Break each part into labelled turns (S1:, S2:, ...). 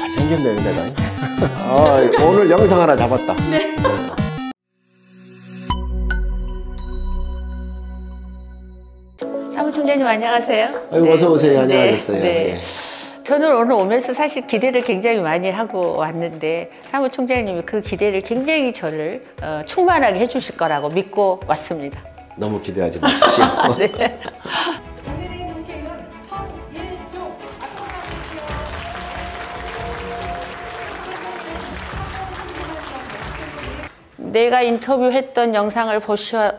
S1: 잘생겼네 내가. 오늘 영상 하나 잡았다.
S2: 네. 사무총장님 안녕하세요.
S1: 아이고,
S2: 네.
S1: 어서 오세요. 안녕하셨어요.
S2: 네. 네. 저는 오늘 오면서 사실 기대를 굉장히 많이 하고 왔는데 사무총장님이 그 기대를 굉장히 저를 충만하게 해주실 거라고 믿고 왔습니다.
S1: 너무 기대하지 마십시오.
S2: 네. 내가 인터뷰했던 영상을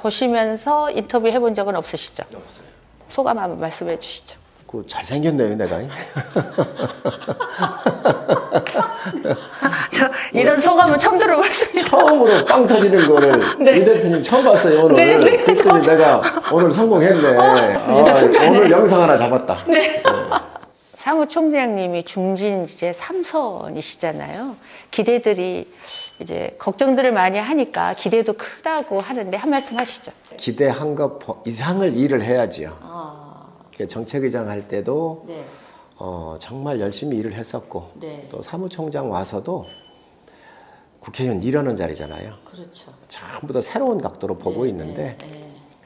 S2: 보시면서 인터뷰 해본 적은 없으시죠?
S1: 없어요.
S2: 소감 한번 말씀해 주시죠.
S1: 그 잘생겼네요 내가.
S2: 저 이런 소감은 처음 들어봤습니다.
S1: 처음으로 빵 터지는 거를
S2: 네.
S1: 이 대표님 처음 봤어요 오늘.
S2: 네, 네,
S1: 그랬더니 내가 오늘 성공했네. 오늘 영상 하나 잡았다.
S2: 네. 사무총장님이 중진 이제 3선이시잖아요. 기대들이 이제 걱정들을 많이 하니까 기대도 크다고 하는데 한 말씀 하시죠.
S1: 기대한 것 이상을 일을 해야지요. 정책의장 할 때도
S2: 네.
S1: 정말 열심히 일을 했었고
S2: 네.
S1: 또 사무총장 와서도 국회의원 일하는 자리잖아요.
S2: 그렇죠.
S1: 전부 다 새로운 각도로 보고 있는데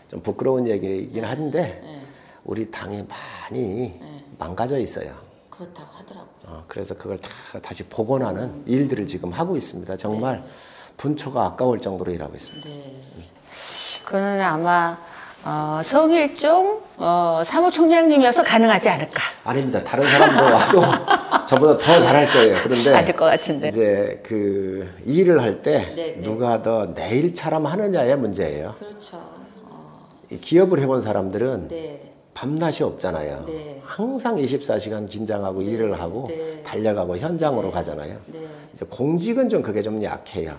S1: 좀 부끄러운 얘기이긴 한데 우리 당이 많이 망가져 있어요.
S2: 그렇다고 하더라고요.
S1: 그래서 그걸 다 다시 복원하는 일들을 지금 하고 있습니다. 정말 분초가 아까울 정도로 일하고 있습니다.
S2: 네. 그거는 아마 성일종 사무총장님이어서 가능하지 않을까.
S1: 아닙니다. 다른 사람도 와도 저보다 더 잘할 거예요. 그런데
S2: 아닐 것 같은데.
S1: 이제 그 일을 할 때 누가 더 내 일처럼 하느냐의 문제예요.
S2: 그렇죠.
S1: 이 기업을 해본 사람들은
S2: 네.
S1: 밤낮이 없잖아요.
S2: 네.
S1: 항상 24시간 긴장하고 일을 하고 달려가고 현장으로 가잖아요. 이제 공직은 좀 그게 좀 약해요.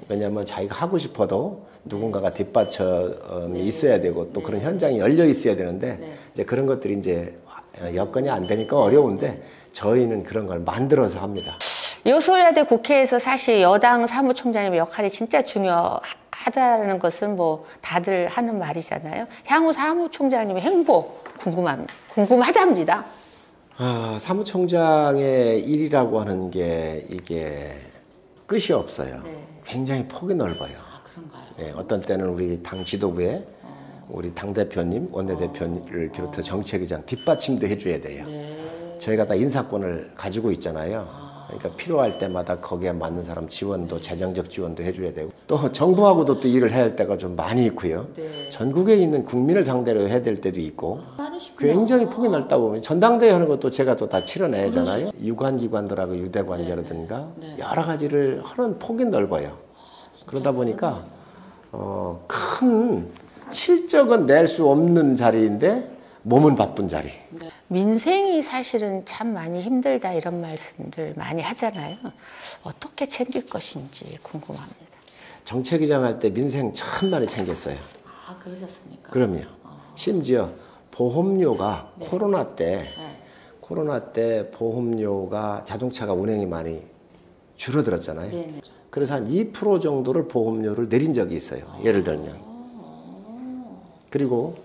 S1: 왜냐하면 자기가 하고 싶어도 누군가가 뒷받침이 있어야 되고 또 그런 현장이 열려 있어야 되는데 이제 그런 것들이 이제 여건이 안 되니까 어려운데 저희는 그런 걸 만들어서 합니다.
S2: 여소야대 국회에서 사실 여당 사무총장님의 역할이 진짜 중요하다는 것은 뭐 다들 하는 말이잖아요. 향후 사무총장님의 행보 궁금하답니다.
S1: 사무총장의 일이라고 하는 게 이게 끝이 없어요. 굉장히 폭이 넓어요.
S2: 그런가요?
S1: 네, 어떤 때는 우리 당 지도부에 우리 당대표님, 원내대표를 비롯해 정책의장 뒷받침도 해줘야 돼요. 저희가 다 인사권을 가지고 있잖아요. 그러니까 필요할 때마다 거기에 맞는 사람 지원도 재정적 지원도 해줘야 되고 또 정부하고도 또 일을 해야 할 때가 좀 많이 있고요. 전국에 있는 국민을 상대로 해야 될 때도 있고 굉장히 폭이 넓다 보면 전당대회 하는 것도 제가 또 다 치러내잖아요. 유관기관들하고 유대관계라든가 여러 가지를 하는 폭이 넓어요. 그러다 보니까 큰 실적은 낼 수 없는 자리인데 몸은 바쁜 자리.
S2: 민생이 사실은 참 많이 힘들다 이런 말씀들 많이 하잖아요. 어떻게 챙길 것인지 궁금합니다.
S1: 정책의장 할 때 민생 참 많이 챙겼어요.
S2: 그러셨습니까?
S1: 그럼요. 심지어 보험료가 코로나 때 보험료가 자동차가 운행이 많이 줄어들었잖아요. 그래서 한 2% 정도를 보험료를 내린 적이 있어요. 예를 들면. 그리고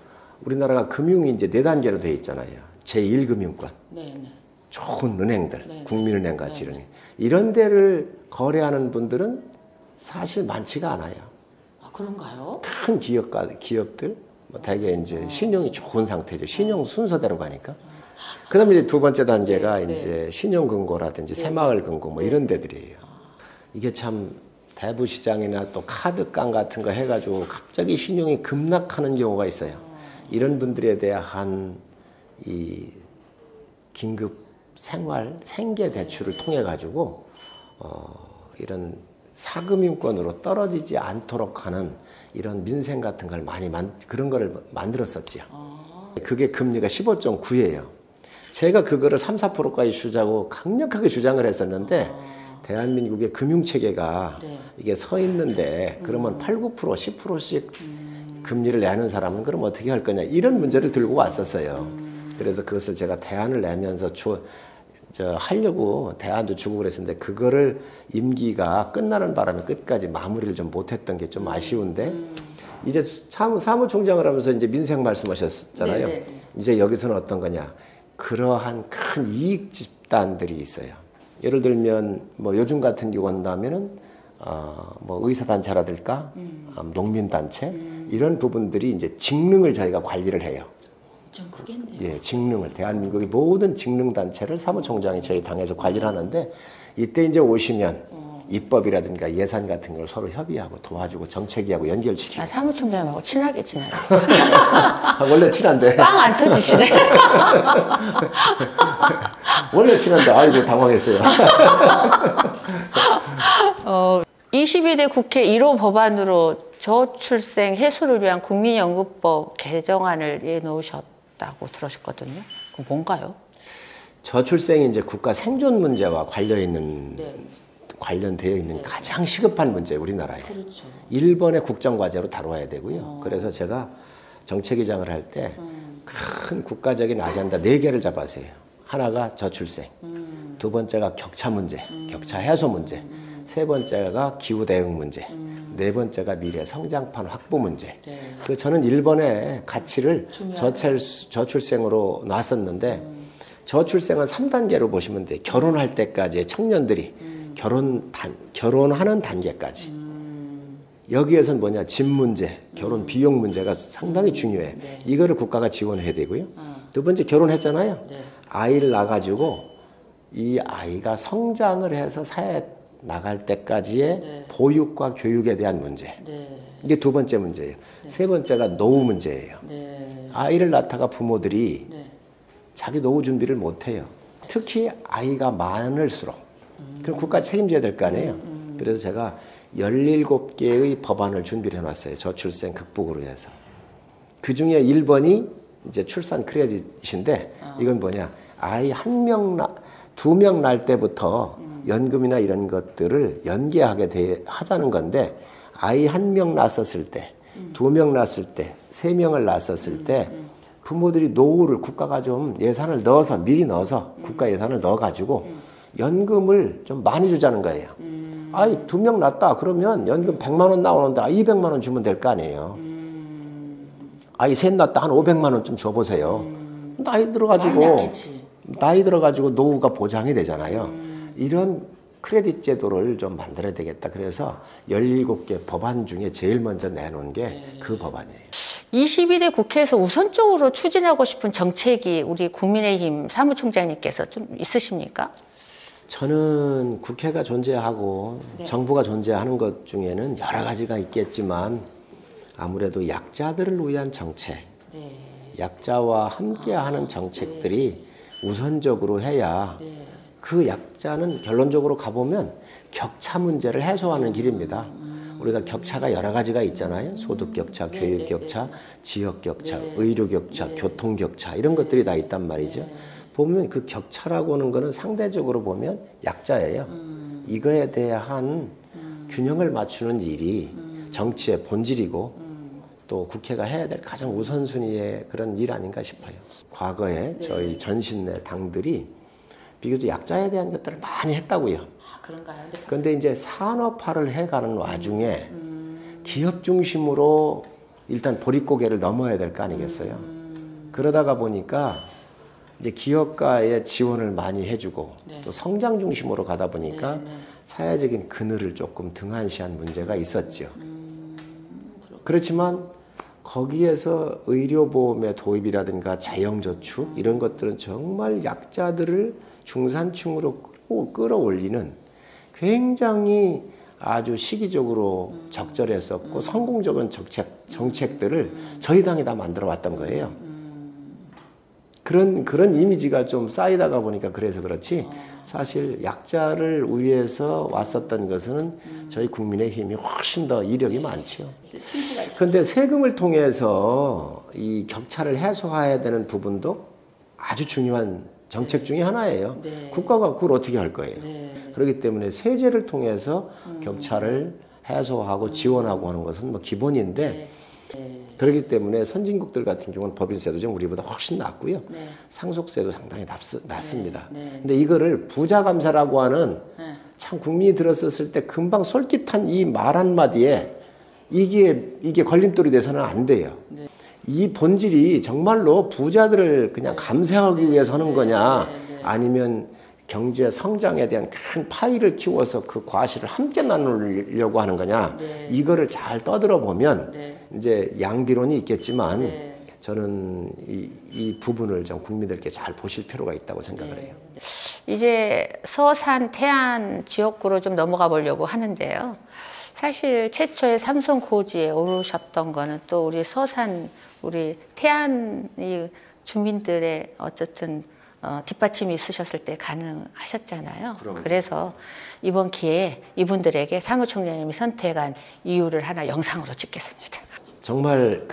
S1: 우리나라가 금융이 이제 4단계로 되어 있잖아요. 제1금융권. 좋은 은행들, 국민은행 같이 이런 데를 거래하는 분들은 사실 많지가 않아요.
S2: 그런가요?
S1: 큰 기업들, 뭐 대개 이제 신용이 좋은 상태죠. 신용 순서대로 가니까. 그 다음에 이제 두 번째 단계가 이제 신용금고라든지 새마을금고 뭐 이런 데들이에요. 이게 참 대부시장이나 또 카드깡 같은 거 해가지고 갑자기 신용이 급락하는 경우가 있어요. 이런 분들에 대한 이 긴급 생계 대출을 통해 가지고 이런 사금융권으로 떨어지지 않도록 하는 이런 민생 같은 걸 많이 그런 거를 만들었었지요. 그게 금리가 15.9예요. 제가 그거를 3, 4%까지 주자고 강력하게 주장을 했었는데 대한민국의 금융체계가 이게 서 있는데 그러면 8, 9%, 10%씩 금리를 내는 사람은 그럼 어떻게 할 거냐 이런 문제를 들고 왔었어요. 그래서 그것을 제가 대안을 내면서 하려고 대안도 주고 그랬었는데 그거를 임기가 끝나는 바람에 끝까지 마무리를 좀 못했던 게 좀 아쉬운데 이제 사무총장을 하면서 이제 민생 말씀하셨잖아요. 이제 여기서는 어떤 거냐 그러한 큰 이익 집단들이 있어요. 예를 들면 뭐 요즘 같은 경우 한다면은 뭐 의사단체라든가 농민단체 이런 부분들이 이제 직능을 저희가 관리를 해요.
S2: 좀 크겠네요.
S1: 예, 직능을 대한민국의 모든 직능단체를 사무총장이 저희 당에서 관리를 하는데 이때 이제 오시면 입법이라든가 예산 같은 걸 서로 협의하고 도와주고 정책위하고 연결시키고.
S2: 아, 사무총장하고 친하게 지내요.
S1: 원래 친한데.
S2: 빵 안 터지시네.
S1: 원래 친한데 아이고 당황했어요.
S2: 22대 국회 1호 법안으로 저출생 해소를 위한 국민연금법 개정안을 내놓으셨다고 들으셨거든요. 그럼 뭔가요?
S1: 저출생이 이제 국가 생존 문제와 관련되어 있는 가장 시급한 문제예요, 우리나라에.
S2: 그렇죠.
S1: 일본의 국정과제로 다뤄야 되고요. 그래서 제가 정책위장을 할 때 큰 국가적인 아젠다 4개를 잡았어요. 하나가 저출생, 두 번째가 격차 문제, 격차 해소 문제, 세 번째가 기후 대응 문제, 네 번째가 미래 성장판 확보 문제. 그래서 저는 일본의 가치를 저출생으로 놨었는데 저출생은 3단계로 보시면 돼요. 결혼할 때까지의 청년들이 결혼하는 단계까지. 여기에서는 뭐냐, 집 문제, 결혼 비용 문제가 상당히 중요해. 이거를 국가가 지원해야 되고요. 두 번째, 결혼했잖아요. 아이를 낳아가지고 이 아이가 성장을 해서 사회에 나갈 때까지의 보육과 교육에 대한 문제. 이게 두 번째 문제예요. 세 번째가 노후 문제예요. 아이를 낳다가 부모들이 자기 노후 준비를 못해요. 특히 아이가 많을수록. 그럼 국가 책임져야 될 거 아니에요. 그래서 제가 17개의 법안을 준비를 해놨어요. 저출생 극복으로 해서. 그 중에 1번이 이제 출산 크레딧인데 이건 뭐냐. 아이 2명 날 때부터 연금이나 이런 것들을 연계하게 하자는 건데 아이 1명 낳았을 때, 2명 낳았을 때, 3명을 낳았을 때 부모들이 노후를 국가가 좀 예산을 넣어서 미리 넣어서 국가 예산을 넣어가지고 연금을 좀 많이 주자는 거예요. 아이 2명 낳았다 그러면 연금 100만 원 나오는데 200만 원 주면 될 거 아니에요. 아이 셋 낳았다 한 500만 원 좀 줘보세요. 나이 들어가지고 노후가 보장이 되잖아요. 이런 크레딧 제도를 좀 만들어야 되겠다. 그래서 17개 법안 중에 제일 먼저 내놓은 게 그 법안이에요.
S2: 22대 국회에서 우선적으로 추진하고 싶은 정책이 우리 국민의힘 사무총장님께서 좀 있으십니까?
S1: 저는 국회가 존재하고 정부가 존재하는 것 중에는 여러 가지가 있겠지만 아무래도 약자들을 위한 정책, 약자와 함께하는 정책들이 우선적으로 해야 그 약자는 결론적으로 가보면 격차 문제를 해소하는 길입니다. 우리가 격차가 여러 가지가 있잖아요. 소득 격차, 교육 격차, 지역 격차, 의료 격차, 교통 격차 이런 것들이 다 있단 말이죠. 보면 그 격차라고 하는 거는 상대적으로 보면 약자예요. 이거에 대한 균형을 맞추는 일이 정치의 본질이고 또 국회가 해야 될 가장 우선순위의 그런 일 아닌가 싶어요. 과거에 저희 전신내 당들이 비교적 약자에 대한 것들을 많이 했다고요.
S2: 그런가요?
S1: 그런데 이제 산업화를 해가는 와중에 기업 중심으로 일단 보릿고개를 넘어야 될 거 아니겠어요? 그러다가 보니까 이제 기업가의 지원을 많이 해주고 또 성장 중심으로 가다 보니까 사회적인 그늘을 조금 등한시한 문제가 있었죠. 그렇지만 거기에서 의료보험의 도입이라든가 재형저축 이런 것들은 정말 약자들을 중산층으로 끌어올리는 굉장히 아주 시기적으로 적절했었고 성공적인 정책들을 저희 당이 다 만들어 왔던 거예요. 그런 이미지가 좀 쌓이다가 보니까 그래서 그렇지 사실 약자를 위해서 왔었던 것은 저희 국민의힘이 훨씬 더 이력이 많지요. 그런데 세금을 통해서 이 격차를 해소해야 되는 부분도 아주 중요한 정책 중에 하나예요. 국가가 그걸 어떻게 할 거예요. 그렇기 때문에 세제를 통해서 격차를 해소하고 지원하고 하는 것은 뭐 기본인데 그렇기 때문에 선진국들 같은 경우는 법인세도 좀 우리보다 훨씬 낮고요. 상속세도 상당히 낮습니다. 근데 이거를 부자감사라고 하는 참 국민이 들었었을 때 금방 솔깃한 이 말 한마디에 이게 걸림돌이 돼서는 안 돼요. 이 본질이 정말로 부자들을 그냥 감세하기 위해서 하는 거냐 아니면 경제 성장에 대한 큰 파이를 키워서 그 과실을 함께 나누려고 하는 거냐.
S2: 네.
S1: 이거를 잘 떠들어 보면
S2: 네.
S1: 이제 양비론이 있겠지만
S2: 네.
S1: 저는 이 부분을 좀 국민들께 잘 보실 필요가 있다고 생각을 해요.
S2: 이제 서산, 태안 지역구로 좀 넘어가 보려고 하는데요. 사실 최초의 삼성 고지에 오르셨던 거는 또 우리 서산, 우리 태안 이 주민들의 어쨌든 뒷받침이 있으셨을 때 가능하셨잖아요.
S1: 그럼요.
S2: 그래서 이번 기회에 이분들에게 사무총장님이 선택한 이유를 하나 영상으로 찍겠습니다.
S1: 정말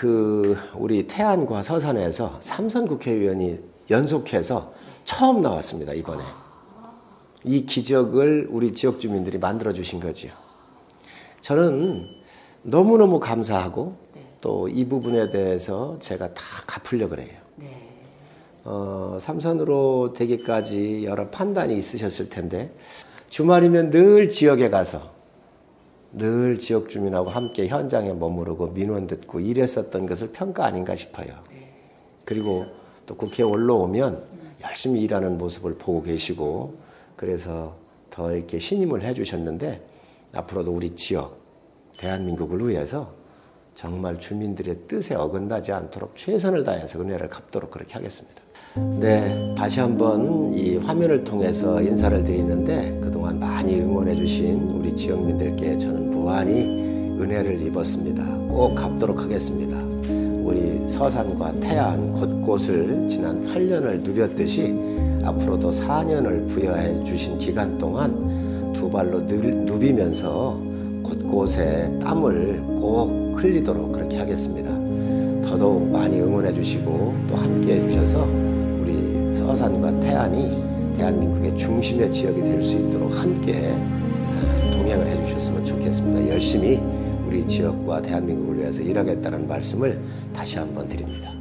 S1: 우리 태안과 서산에서 3선 국회의원이 연속해서 처음 나왔습니다, 이번에. 이 기적을 우리 지역 주민들이 만들어 주신 거지요. 저는 너무너무 감사하고 또 이 부분에 대해서 제가 다 갚으려고 그래요. 삼선으로 되기까지 여러 판단이 있으셨을 텐데 주말이면 늘 지역에 가서 늘 지역 주민하고 함께 현장에 머무르고 민원 듣고 이랬었던 것을 평가 아닌가 싶어요. 그리고 또 국회에 올라오면 열심히 일하는 모습을 보고 계시고 그래서 더 이렇게 신임을 해주셨는데 앞으로도 우리 지역, 대한민국을 위해서 정말 주민들의 뜻에 어긋나지 않도록 최선을 다해서 은혜를 갚도록 그렇게 하겠습니다. 네, 다시 한번 이 화면을 통해서 인사를 드리는데 그동안 많이 응원해 주신 우리 지역민들께 저는 무한히 은혜를 입었습니다. 꼭 갚도록 하겠습니다. 우리 서산과 태안 곳곳을 지난 8년을 누볐듯이 앞으로도 4년을 부여해 주신 기간 동안 두 발로 누비면서 곳곳에 땀을 꼭 흘리도록 그렇게 하겠습니다. 더더욱 많이 응원해 주시고 또 함께 해 주셔서 우리 서산과 태안이 대한민국의 중심의 지역이 될 수 있도록 함께 동행을 해 주셨으면 좋겠습니다. 열심히 우리 지역과 대한민국을 위해서 일하겠다는 말씀을 다시 한번 드립니다.